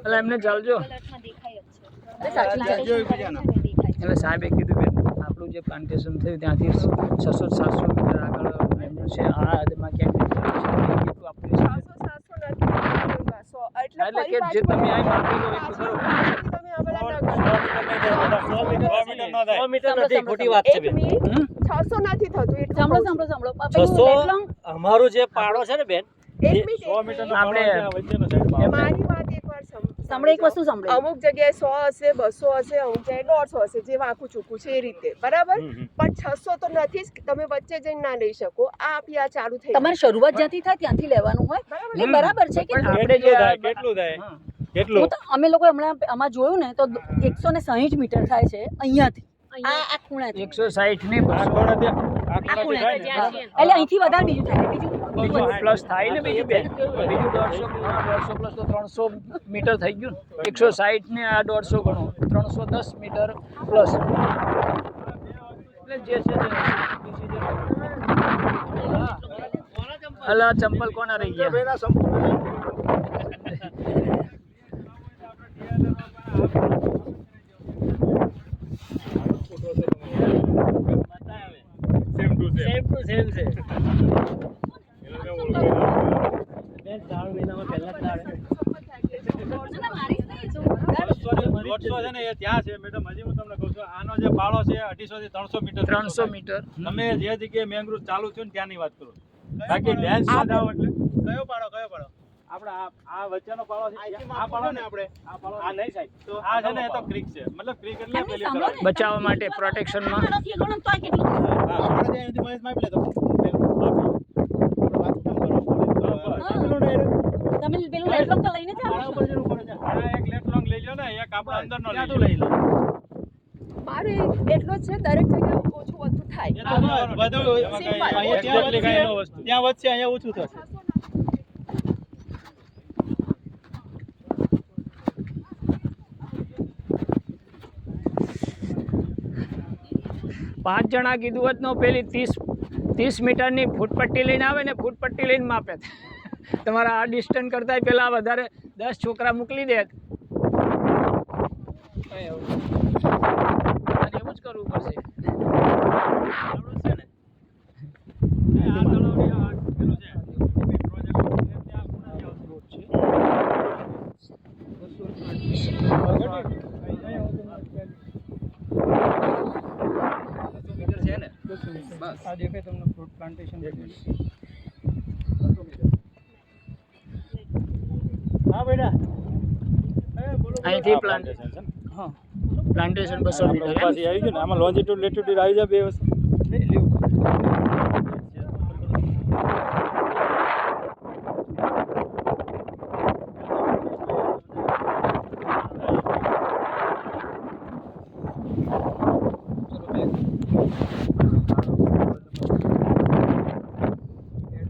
એટલે એમને ચાલજો એટલે સાહેબે કીધું બેન આપણું જે પ્લાન્ટેશન થયું ત્યાંથી 600-700 મીટર આગળ એમનું છે આ આદમાં ક્યાંક એટલે કે જે તમે આ માપી લો એટલું કરો 100 મીટર નથી ખોટી વાત છે બેન 600 નથી થતું એટલું સાંભળો 600 અમારું જે પાડો છે ને બેન 1 મિનિટ 100 મીટર આપણે મારી વાત એકવાર સાંભળો એક વસ્તુ સાંભળો અમુક જગ્યાએ 100 હશે 200 હશે અમુક જગ્યાએ 150 હશે જે વાંકું ચૂકું છે એ રીતે બરાબર પણ 600 તો નથી જ તમે વચ્ચે જઈને ના લઈ શકો આ આપી આ ચાલુ થઈ તમારી શરૂઆત જ્યાંથી થાય ત્યાંથી લેવાનું હોય એટલે બરાબર છે કે કેટલું થાય કેટલું અમે લોકો હમણાં આમાં જોયું ને તો 160 મીટર થાય છે અહીંયાથી આ ખૂણાથી 160 ને 200 એટલે અહીંથી વધારે બીજું થાય બીજું પ્લસ થાય ને બીજું બેન બીજું 150 પ્લસ તો 300 મીટર થઈ ગયું ને 160 ને આ 150 ગણો 310 મીટર પ્લસ એટલે જે છે અલા ચંપલ કોના રહી ગયા સેમ ટુ સેમ છે બેન 4 મહિનામાં પહેલા જ છે ને એ ત્યાં છે મેડમ હજી હું તમને કહું છું આનો જે પાળો છે 250 થી 300 મીટર 300 મીટર તમે જે જગ્યાએ મેંગ્રુવ ચાલુ થયું ને ત્યાંની વાત કરો બાકી લેન્સમાં જાવ એટલે કયો પાળો આપણે આ વચ્ચેનો પાળો છે આ પાળો ને આપણે આ પાળો આ નહીં સાહેબ તો આ છે ને એ તો ક્રીક છે મતલબ ક્રીક એટલે પેલી તરફ બચાવવા માટે પ્રોટેક્શનમાં આપણે ત્યાંથી મહેશ માપી લેતો તમે પેલું લેટલોંગ તો લઈને જાઓ આ એક લેટલોંગ લઈ લો ને એક આપણો અંદરનો લઈ લો મારે એટલો જ છે દરેક જગ્યાએ ઓછું વધુ થાય ત્યાં વચ્ચે અહીંયા ઓછું થશે 5 જણા કીધું હોત નો પેલી 30 મીટરની ફૂટપટ્ટી લઈને આવે ને ફૂટપટ્ટી લઈને માપે તમારા આ ડિસ્ટન્સ કરતાં પહેલાં વધારે 10 છોકરા મોકલી દે એવું જ કરવું પડશે બસ આ દેખાય તમને ફ્રૂટ પ્લાન્ટેશન હા બેટા અહીંથી પ્લાન્ટેશન હા પ્લાન્ટેશન 200 મીટર આવી ગયું ને આમાં લોન્જિટ્યુડ લેટિટ્યુડ આવી જાય બે વસ્તુ